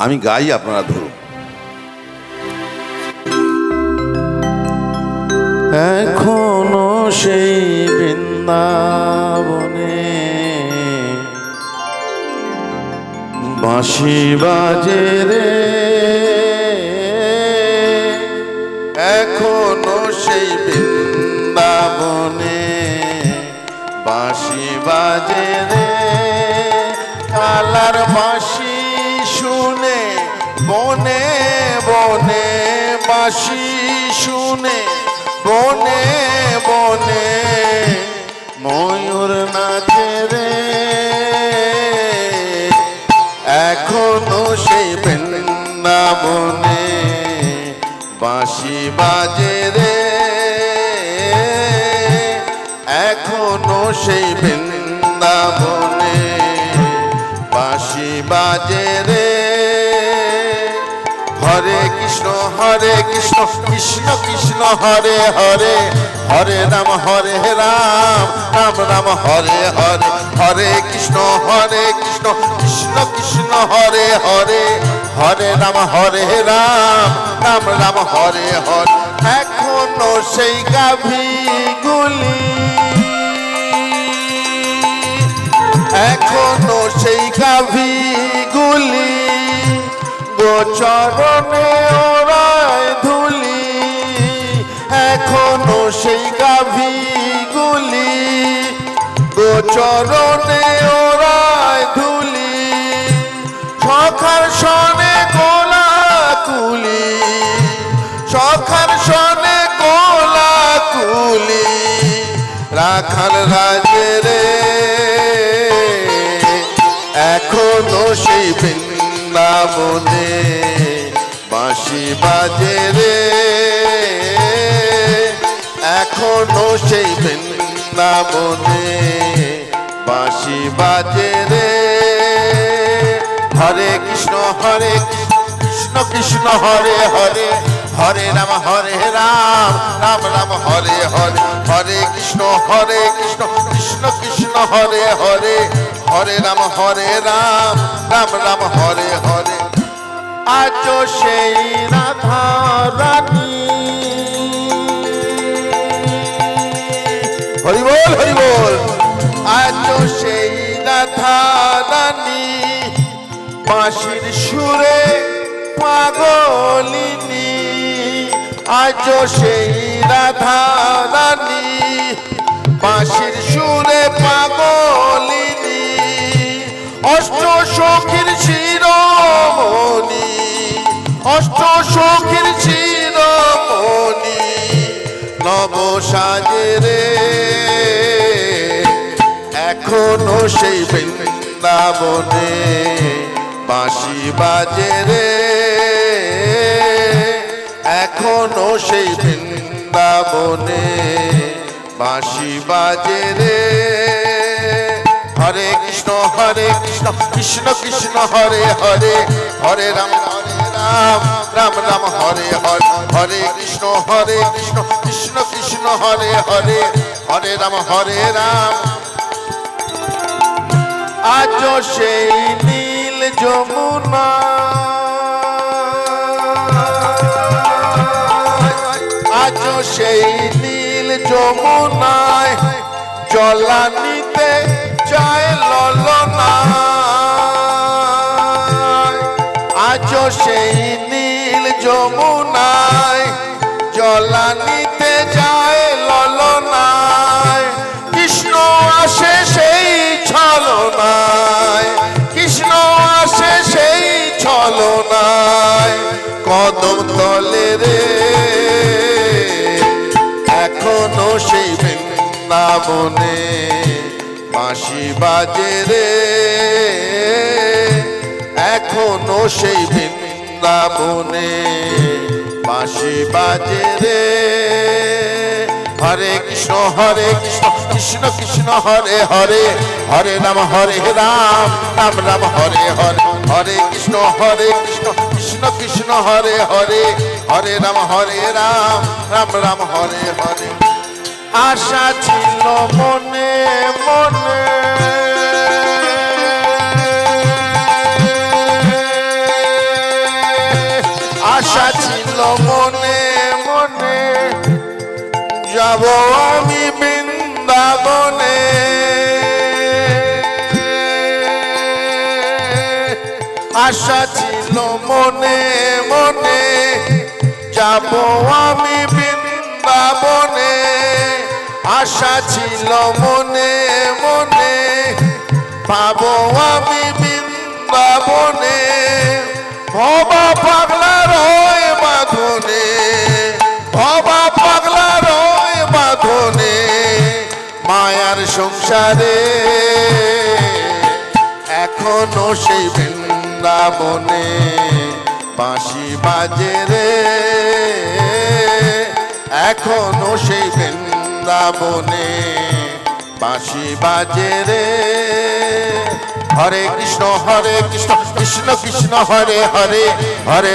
আমি গাই, আপনারা ধরুন। এখনো সেই বৃন্দাবনে বাঁশি বাজে রে, এখনো সেই বৃন্দাবনে বাঁশি বাজে রে। কালার বাঁশি শুনে বনে বনে, বাঁশি শুনে বনে বনে ময়ূর নাচে রে, এখনো সেই বৃন্দাবনে বাঁশি বাজে রে, এখনো সেই বৃন্দাবনে বাঁশি বাজে রে। হরে কৃষ্ণ কৃষ্ণ কৃষ্ণ হরে হরে, হরে রাম রাম রাম হরে হরে, হরে কৃষ্ণ কৃষ্ণ কৃষ্ণ হরে হরে, হরে রাম রাম রাম হরে হরে। এখনো সেই গাভীগুলি, এখনো সেই গাভীগুলি গোচরণে ওরায় ধুলি, এখনো সেই গাভীগুলি গোচরণে ওরায় ধুলি। সখার সনে কোলাকুলি, সখার সনে কোলাকুলি রাখাল রাজে রে, এখনো সেই বৃন্দাবনে বাঁশি বাজে রে, এখনো সেই বৃন্দাবনে বাঁশি বাজে রে। হরে কৃষ্ণ কৃষ্ণ কৃষ্ণ হরে হরে, হরে রাম রাম রাম হরে হরে, হরে কৃষ্ণ কৃষ্ণ কৃষ্ণ হরে হরে, হরে রাম রাম রাম হরে হরে। আজ সেই রাধা রানী, হরি বল হরি বল। আজ সেই রাধা রানী বাঁশির সুরে পাগলিনী, আজ সেই রাধা রানী বাঁশির সুরে পাগলিনী। অষ্ট সখীর শিরোমণি, অষ্ট সখীর শিরোমণি নব সাজে রে, এখনো সেই বৃন্দাবনে বাঁশি বাজে রে, এখনো সেই বৃন্দাবনে বাঁশি বাজে রে। হরে কৃষ্ণ কৃষ্ণ কৃষ্ণ হরে হরে, হরে রাম রাম রাম হরে হরে, হরে কৃষ্ণ কৃষ্ণ কৃষ্ণ হরে হরে, হরে রাম রাম। আজ সেই নীল যমুনা, আজ সেই নীল যমুনায় জলানিতে চায় ললনা, আজ সেই নীল যমুনায় জলানিতে যায় ললনায়। কৃষ্ণ আসে সেই ছলনায়, কৃষ্ণ আসে সেই ছলনায় কদম তলে রে, এখনো সেই বৃন্দাবনে বাঁশি বাজে রে, এখনো সেই বৃন্দাবনে বাঁশি বাজে রে। হরে কৃষ্ণ কৃষ্ণ কৃষ্ণ হরে হরে, হরে রাম রাম রাম হরে হরে, হরে কৃষ্ণ কৃষ্ণ কৃষ্ণ হরে হরে, হরে রাম রাম রাম হরে হরে। আশা ছিল মনে মনে, যাব আমি বৃন্দাবনে, আশা ছিল মনে মনে, যাব আমি বৃন্দাবনে, আশা ছিল মনে মনে, পাবো আমি বৃন্দাবনে, ভবা পাগলা রয় বাঁধনে, ভবা পাগলা রয় বাঁধনে, মায়ার সংসারে এখনো সেই বৃন্দাবনে বাঁশি বাজে রে, এখনো সেই বৃন্দাবনে বাঁশি বাজে রে। হরে কৃষ্ণ কৃষ্ণ কৃষ্ণ হরে হরে, হরে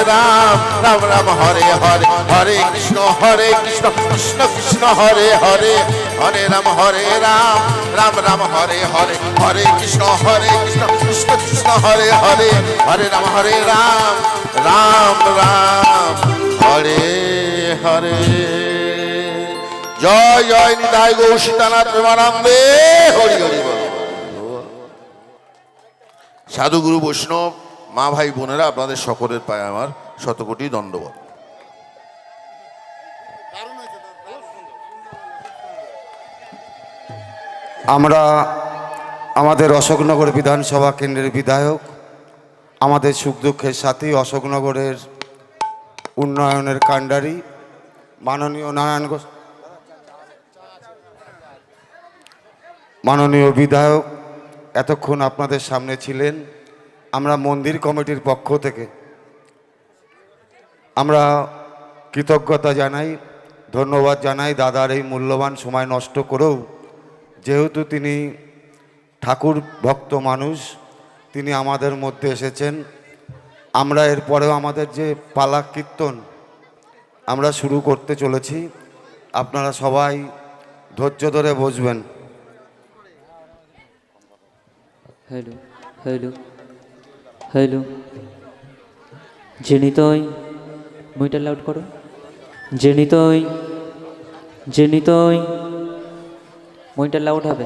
রাম রাম রাম হরে হরে, হরে কৃষ্ণ কৃষ্ণ কৃষ্ণ হরে হরে, হরে রাম রাম রাম হরে হরে, হরে কৃষ্ণ কৃষ্ণ কৃষ্ণ হরে হরে, হরে রাম রাম রাম হরে হরে। জয় জয় নিতাই গৌর সীতানাথ প্রেমানন্দে, হরি হরি বল। সাধুগুরু বৈষ্ণব মা ভাই বোনেরা, আপনাদের সকলের পায়ে আমার শতকোটি দণ্ডবত। আমরা আমাদের অশোকনগর বিধানসভা কেন্দ্রের বিধায়ক, আমাদের সুখ দুঃখের সাথী, অশোকনগরের উন্নয়নের কাণ্ডারি মাননীয় নারায়ণ ঘোষ, মাননীয় বিধায়ক এতক্ষণ আপনাদের সামনে ছিলেন। আমরা মন্দির কমিটির পক্ষ থেকে আমরা কৃতজ্ঞতা জানাই, ধন্যবাদ জানাই দাদার এই মূল্যবান সময় নষ্ট করেও, যেহেতু তিনি ঠাকুর ভক্ত মানুষ, তিনি আমাদের মধ্যে এসেছেন। আমরা এরপরেও আমাদের যে পালা কীর্তন আমরা শুরু করতে চলেছি, আপনারা সবাই ধৈর্য ধরে বসবেন। হ্যালো হ্যালো হ্যালো, জেনিতই বইটা লাউড করো, জেনিতই জেনিতই বইটা লাউড হবে।